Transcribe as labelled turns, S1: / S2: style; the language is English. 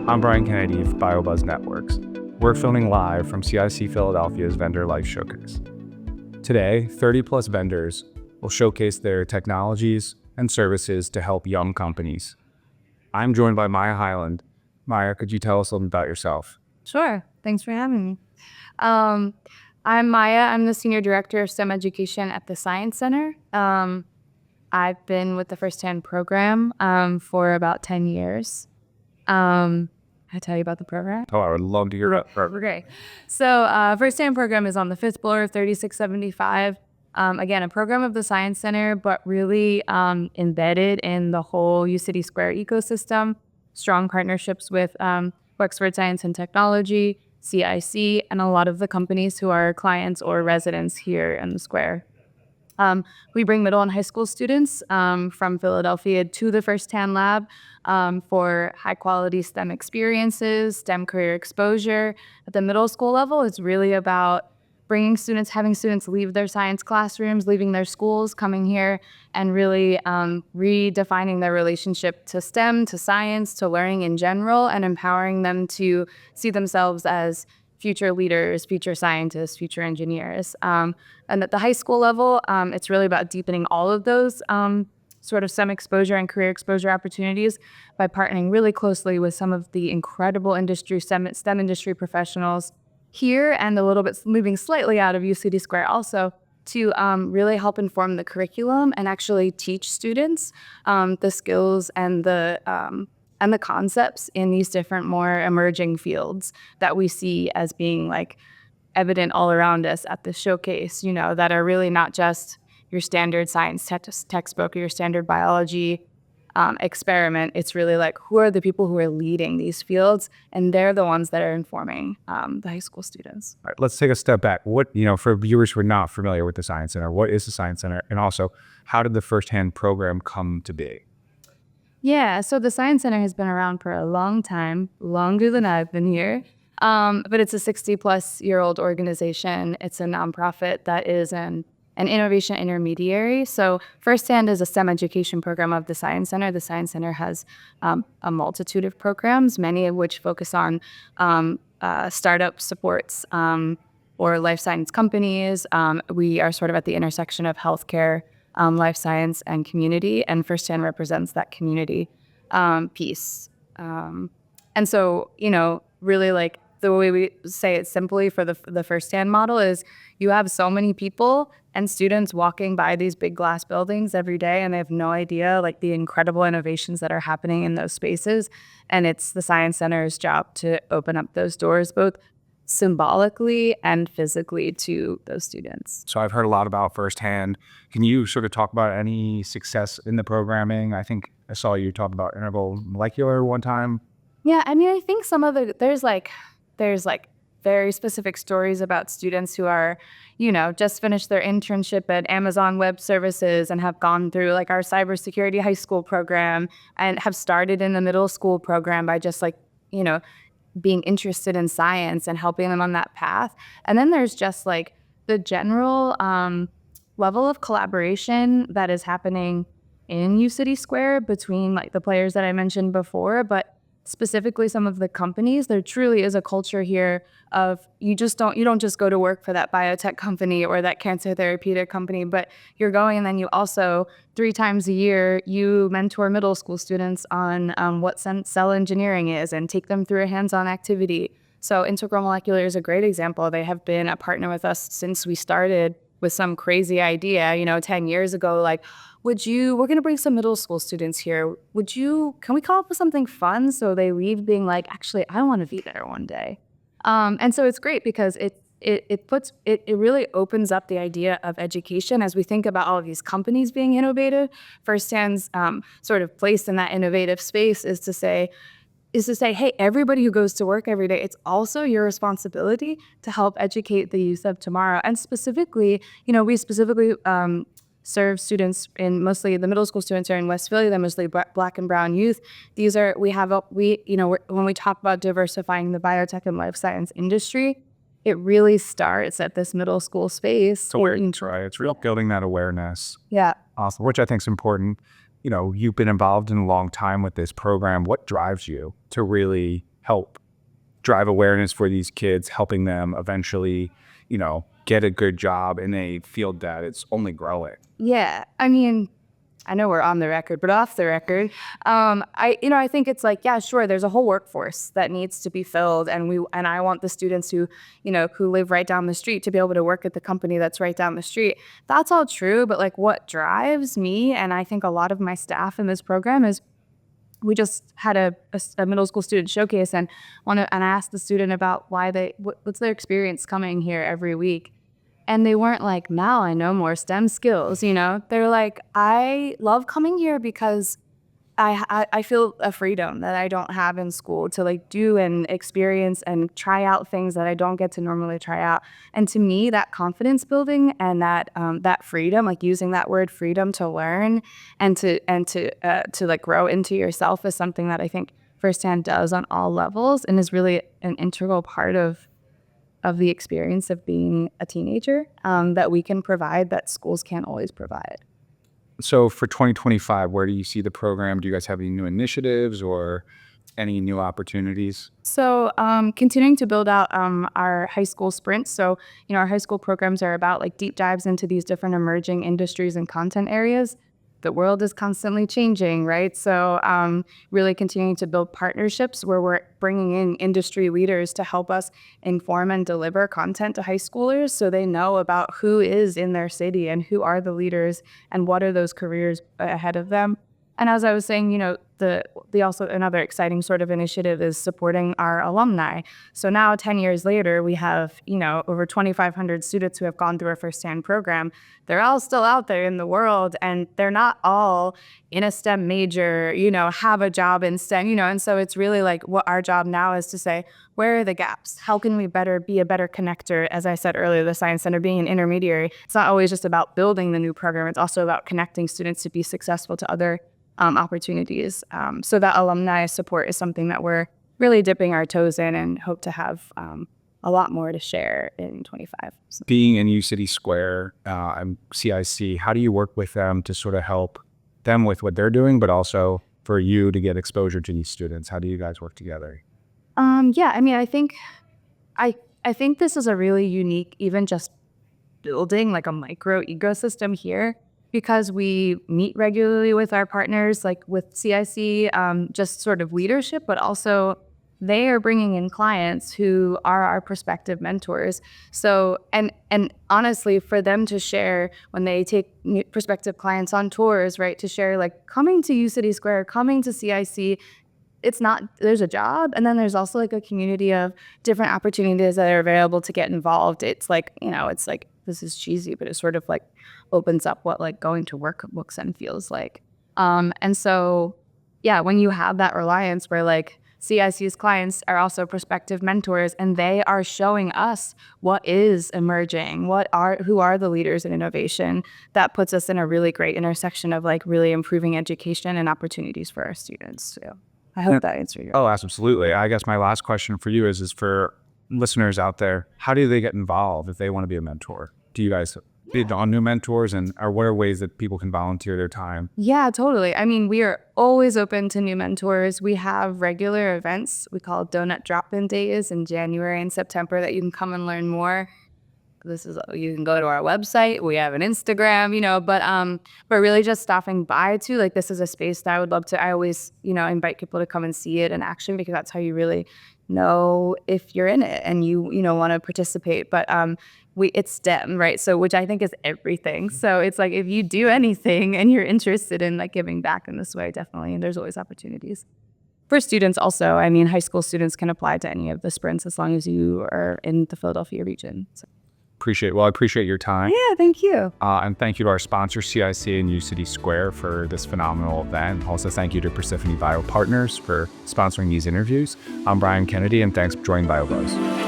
S1: I'm Bryan Kennedy of BioBuzz Networks. We're filming live from CIC Philadelphia's Vendor Life Showcase. Today, 30-plus vendors will showcase their technologies and services to help young companies. I'm joined by Maya Heiland. Maya, could you tell us a little bit about yourself?
S2: Sure. Thanks for having me. I'm Maya. I'm the Senior Director of STEM Education at the Science Center. I've been with the First Hand program for about 10 years. Can I tell you about the program?
S1: Oh, I would love to hear about the program.
S2: Okay. So First Hand program is on the 5th floor of 3675. Again, a program of the Science Center, but really embedded in the whole UCity Square ecosystem. Strong partnerships with Wexford Science and Technology, CIC, and a lot of the companies who are clients or residents here in the square. We bring middle and high school students from Philadelphia to the First Hand Lab for high-quality STEM experiences, STEM career exposure. At the middle school level, it's really about having students leave their science classrooms, leaving their schools, coming here, and really redefining their relationship to STEM, to science, to learning in general, and empowering them to see themselves as future leaders, future scientists, future engineers. And at the high school level, it's really about deepening all of those sort of STEM exposure and career exposure opportunities by partnering really closely with some of the incredible STEM industry professionals here, and a little bit moving slightly out of UCity Square also, to really help inform the curriculum and actually teach students the skills and the concepts in these different, more emerging fields that we see as being like evident all around us at the showcase, that are really not just your standard science textbook or your standard biology experiment. It's really like, who are the people who are leading these fields? And they're the ones that are informing the high school students.
S1: All right, let's take a step back. For viewers who are not familiar with the Science Center, what is the Science Center? And also, how did the First Hand program come to be?
S2: Yeah, so the Science Center has been around for a long time, longer than I've been here. But it's a 60-plus-year-old organization. It's a nonprofit that is an innovation intermediary. So First Hand is a STEM education program of the Science Center. The Science Center has a multitude of programs, many of which focus on startup supports or life science companies. We are sort of at the intersection of healthcare, life science, and community, and First Hand represents that community piece. And so, really like the way we say it simply for the First Hand model is you have so many people and students walking by these big glass buildings every day, and they have no idea like the incredible innovations that are happening in those spaces. And it's the Science Center's job to open up those doors, both symbolically and physically, to those students.
S1: So I've heard a lot about First Hand. Can you sort of talk about any success in the programming? I think I saw you talk about integral molecular one time.
S2: Yeah, I mean, I think some of there's very specific stories about students who are, just finished their internship at Amazon Web Services and have gone through like our cybersecurity high school program and have started in the middle school program by just being interested in science and helping them on that path. And then there's just like the general level of collaboration that is happening in UCity Square between like the players that I mentioned before, but specifically some of the companies. There truly is a culture here of you don't just go to work for that biotech company or that cancer therapeutic company, but you're going, and then you also 3 times a year you mentor middle school students on what cell engineering is and take them through a hands-on activity. So Integral Molecular is a great example. They have been a partner with us since we started with some crazy idea, 10 years ago, like, we're going to bring some middle school students here. Can we come up with something fun? So they leave being like, actually, I want to be there one day. And so it's great because it really opens up the idea of education as we think about all of these companies being innovative. First Hand's sort of place in that innovative space is to say, hey, everybody who goes to work every day, it's also your responsibility to help educate the youth of tomorrow. And specifically, we specifically serve students in mostly the middle school students are in West Philly. They're mostly Black and brown youth. When we talk about diversifying the biotech and life science industry, it really starts at this middle school space.
S1: So it's right. It's real building that awareness.
S2: Yeah.
S1: Awesome. Which I think is important. You've been involved in a long time with this program. What drives you to really help drive awareness for these kids, helping them eventually, get a good job in a field that it's only growing?
S2: Yeah, I mean, I know we're on the record, but off the record, I think it's like, yeah, sure, there's a whole workforce that needs to be filled, and I want the students who live right down the street to be able to work at the company that's right down the street. That's all true, but like what drives me, and I think a lot of my staff in this program is, we just had a middle school student showcase, and I asked the student about what's their experience coming here every week. And they weren't like, now I know more STEM skills, They're like, I love coming here because I feel a freedom that I don't have in school to like do and experience and try out things that I don't get to normally try out. And to me, that confidence building and that freedom, like using that word freedom to learn and to like grow into yourself, is something that I think Firsthand does on all levels and is really an integral part of the experience of being a teenager, that we can provide that schools can't always provide.
S1: So for 2025, where do you see the program? Do you guys have any new initiatives or any new opportunities?
S2: So continuing to build out our high school sprints. So, our high school programs are about like deep dives into these different emerging industries and content areas. The world is constantly changing, right? So really continuing to build partnerships where we're bringing in industry leaders to help us inform and deliver content to high schoolers so they know about who is in their city and who are the leaders and what are those careers ahead of them. And as I was saying, the also another exciting sort of initiative is supporting our alumni. So now 10 years later, we have, over 2,500 students who have gone through our Firsthand program. They're all still out there in the world, and they're not all in a STEM major, have a job in STEM, and so it's really like what our job now is to say, where are the gaps? How can we be a better connector? As I said earlier, the Science Center being an intermediary, it's not always just about building the new program. It's also about connecting students to be successful to other opportunities. So that alumni support is something that we're really dipping our toes in and hope to have a lot more to share in 25. So.
S1: Being in UCity Square and CIC, how do you work with them to sort of help them with what they're doing, but also for you to get exposure to these students? How do you guys work together?
S2: Yeah, I mean, I think this is a really unique, even just building like a micro ecosystem here, because we meet regularly with our partners, like with CIC, just sort of leadership, but also they are bringing in clients who are our prospective mentors. So, and honestly, for them to share when they take prospective clients on tours, right, to share like coming to UCity Square, coming to CIC, it's not, there's a job, and then there's also like a community of different opportunities that are available to get involved. It's like, it's like, this is cheesy, but it sort of like opens up what like going to work looks and feels like. And so, yeah, when you have that reliance where like CIC's clients are also prospective mentors and they are showing us what is emerging, who are the leaders in innovation, that puts us in a really great intersection of like really improving education and opportunities for our students. So I hope that answered your question.
S1: Oh, absolutely. I guess my last question for you is for listeners out there, how do they get involved if they want to be a mentor? Do you guys bid on new mentors, and what are ways that people can volunteer their time?
S2: Yeah, totally. I mean, we are always open to new mentors. We have regular events we call donut drop-in days in January and September that you can come and learn more. You can go to our website. We have an Instagram, but really just stopping by too. Like, this is a space that I would love to. I always, invite people to come and see it in action, because that's how you really know if you're in it and you want to participate. But it's STEM, right? So, which I think is everything. So it's like, if you do anything and you're interested in like giving back in this way, definitely. And there's always opportunities. For students also, I mean, high school students can apply to any of the sprints as long as you are in the Philadelphia region. So.
S1: I appreciate your time.
S2: Yeah, thank you.
S1: And thank you to our sponsors, CIC and UCity Square, for this phenomenal event. Also, thank you to Persephone Bio Partners for sponsoring these interviews. I'm Bryan Kennedy, and thanks for joining BioBuzz.